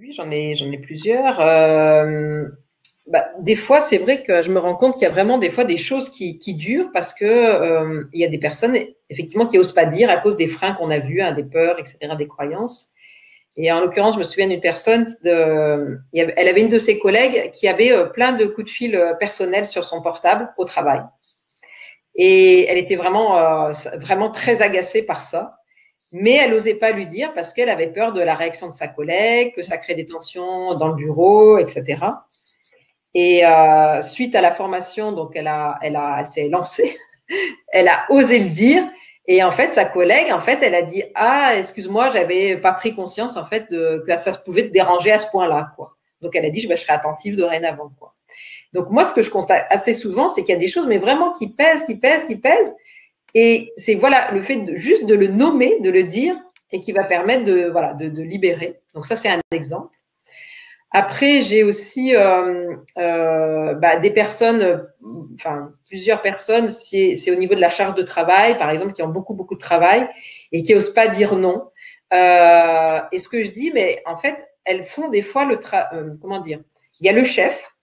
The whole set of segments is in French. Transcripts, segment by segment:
Oui, j'en ai plusieurs. Des fois, c'est vrai que je me rends compte qu'il y a vraiment des fois des choses qui durent parce que il y a des personnes effectivement qui osent pas dire à cause des freins qu'on a vus, hein, des peurs, etc., des croyances. Et en l'occurrence, je me souviens d'une personne, elle avait une de ses collègues qui avait plein de coups de fil personnels sur son portable au travail. Et elle était vraiment très agacée par ça. Mais elle n'osait pas lui dire parce qu'elle avait peur de la réaction de sa collègue, que ça crée des tensions dans le bureau, etc. Et suite à la formation, donc elle s'est lancée, elle a osé le dire. Et en fait, sa collègue, en fait, elle a dit ah excuse-moi, j'avais pas pris conscience en fait que ça pouvait te déranger à ce point-là, quoi. Donc elle a dit je serai attentive dorénavant, quoi. Donc moi, ce que je constate assez souvent, c'est qu'il y a des choses, mais vraiment qui pèsent, qui pèsent, qui pèsent. Et c'est voilà le fait juste de le nommer, de le dire, et qui va permettre de libérer. Donc ça, c'est un exemple. Après, j'ai aussi des personnes, enfin plusieurs personnes, c'est au niveau de la charge de travail, par exemple, qui ont beaucoup beaucoup de travail et qui n'osent pas dire non. Et ce que je dis, mais en fait, elles font des fois comment dire. Il y a le chef.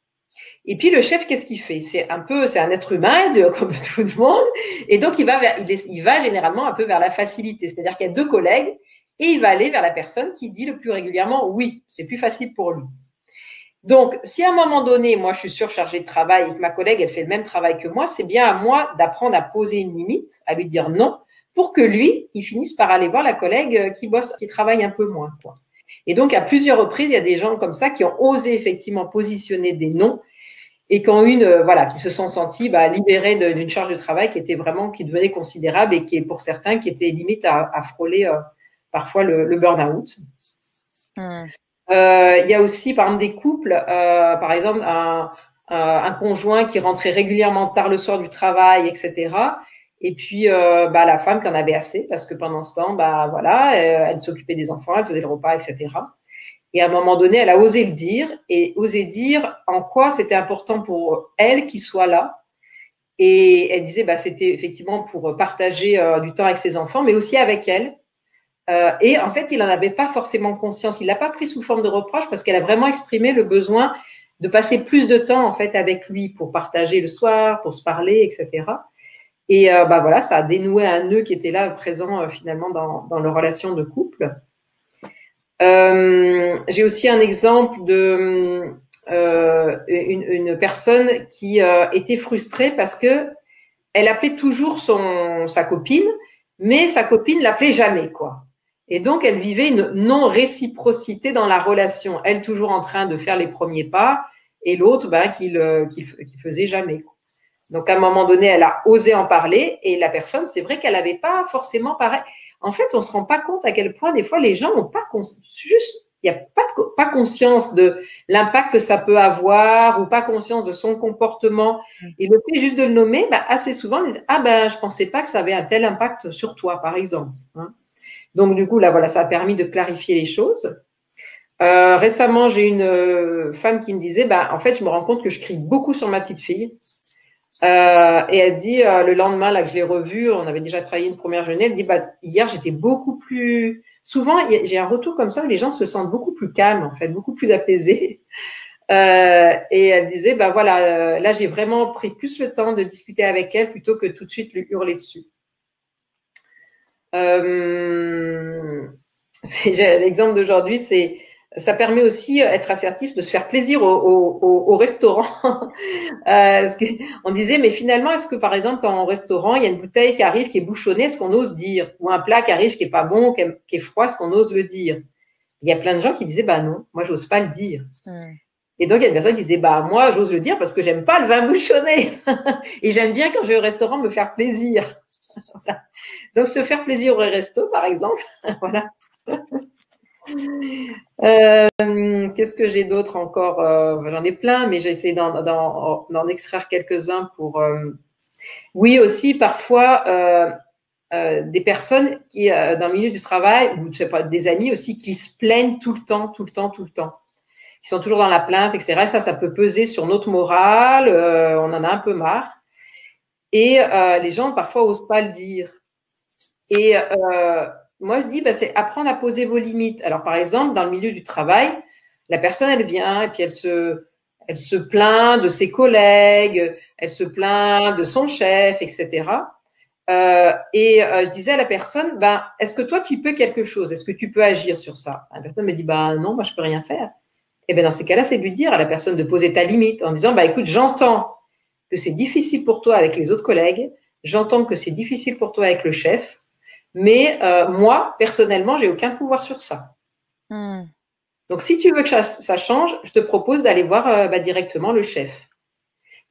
Et puis le chef, qu'est-ce qu'il fait? C'est un être humain comme tout le monde, et donc il va généralement un peu vers la facilité. C'est-à-dire qu'il y a deux collègues et il va aller vers la personne qui dit le plus régulièrement oui, c'est plus facile pour lui. Donc, si à un moment donné, moi je suis surchargée de travail et que ma collègue elle fait le même travail que moi, c'est bien à moi d'apprendre à poser une limite, à lui dire non, pour que lui, il finisse par aller voir la collègue qui travaille un peu moins, quoi. Et donc, à plusieurs reprises, il y a des gens comme ça qui ont osé effectivement positionner des noms et qui se sont sentis libérés d'une charge de travail qui devenait considérable et qui est pour certains qui était limite à frôler parfois le burn-out. Il y a aussi par exemple des couples, par exemple un conjoint qui rentrait régulièrement tard le soir du travail, etc. Et puis la femme qui en avait assez parce que pendant ce temps, elle s'occupait des enfants, elle faisait le repas, etc. Et à un moment donné, elle a osé le dire et osé dire en quoi c'était important pour elle qu'il soit là. Et elle disait, c'était effectivement pour partager du temps avec ses enfants, mais aussi avec elle. Et en fait, il n'en avait pas forcément conscience. Il l'a pas pris sous forme de reproche parce qu'elle a vraiment exprimé le besoin de passer plus de temps en fait avec lui pour partager le soir, pour se parler, etc. Et ça a dénoué un nœud qui était là présent finalement dans leur relation de couple. J'ai aussi un exemple de une personne qui était frustrée parce que elle appelait toujours sa copine, mais sa copine l'appelait jamais, quoi. Et donc elle vivait une non-réciprocité dans la relation. Elle toujours en train de faire les premiers pas et l'autre qui faisait jamais, quoi. Donc à un moment donné, elle a osé en parler et la personne, c'est vrai qu'elle n'avait pas forcément pareil. En fait, on se rend pas compte à quel point des fois les gens n'ont pas juste, il n'y a pas conscience de l'impact que ça peut avoir ou pas conscience de son comportement. Et le fait juste de le nommer, assez souvent, on dit, je pensais pas que ça avait un tel impact sur toi, par exemple. Hein. Donc du coup là, voilà, ça a permis de clarifier les choses. Récemment, j'ai une femme qui me disait, en fait, je me rends compte que je crie beaucoup sur ma petite fille. Et elle dit le lendemain là que je l'ai revue, on avait déjà travaillé une première journée, elle dit hier j'étais beaucoup plus souvent j'ai un retour comme ça où les gens se sentent beaucoup plus calmes en fait, beaucoup plus apaisés. Et elle disait là j'ai vraiment pris plus le temps de discuter avec elle plutôt que tout de suite lui hurler dessus. L'exemple d'aujourd'hui, ça permet aussi être assertif, de se faire plaisir au restaurant. On disait, mais finalement, est-ce que par exemple, quand au restaurant, il y a une bouteille qui arrive, qui est bouchonnée, est-ce qu'on ose dire? Ou un plat qui arrive, qui est pas bon, qui est froid, est-ce qu'on ose le dire? Il y a plein de gens qui disaient, non, moi, j'ose pas le dire. Et donc, il y a une personne qui disait, moi, j'ose le dire parce que j'aime pas le vin bouchonné. Et j'aime bien quand je vais au restaurant me faire plaisir. Donc, se faire plaisir au resto, par exemple. Voilà. Qu'est-ce que j'ai d'autre encore? J'en ai plein, mais j'ai essayé d'en extraire quelques-uns pour. Oui, aussi parfois des personnes qui, dans le milieu du travail, ou je sais pas, des amis aussi, qui se plaignent tout le temps, tout le temps, tout le temps. Qui sont toujours dans la plainte, etc. Et ça peut peser sur notre morale. On en a un peu marre. Et les gens parfois osent pas le dire. Et moi, je dis, c'est apprendre à poser vos limites. Alors, par exemple, dans le milieu du travail, La personne, elle vient et puis elle se plaint de ses collègues, elle se plaint de son chef, etc. Je disais à la personne, ben, est-ce que toi, tu peux quelque chose? Est-ce que tu peux agir sur ça? La personne me dit, bah non, moi, je peux rien faire. Et bien, dans ces cas-là, c'est de lui dire à la personne de poser ta limite en disant, bah écoute, j'entends que c'est difficile pour toi avec les autres collègues, j'entends que c'est difficile pour toi avec le chef, mais moi, personnellement, j'ai aucun pouvoir sur ça. Donc, si tu veux que ça change, je te propose d'aller voir directement le chef.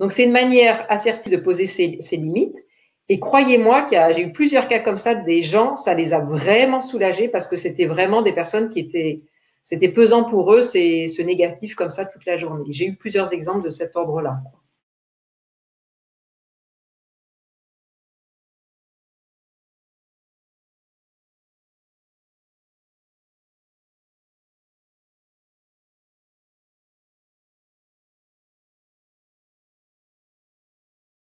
Donc, c'est une manière assertive de poser ses limites. Et croyez-moi j'ai eu plusieurs cas comme ça, des gens, ça les a vraiment soulagés parce que c'était vraiment des personnes c'était pesant pour eux, ce négatif comme ça toute la journée. J'ai eu plusieurs exemples de cet ordre-là.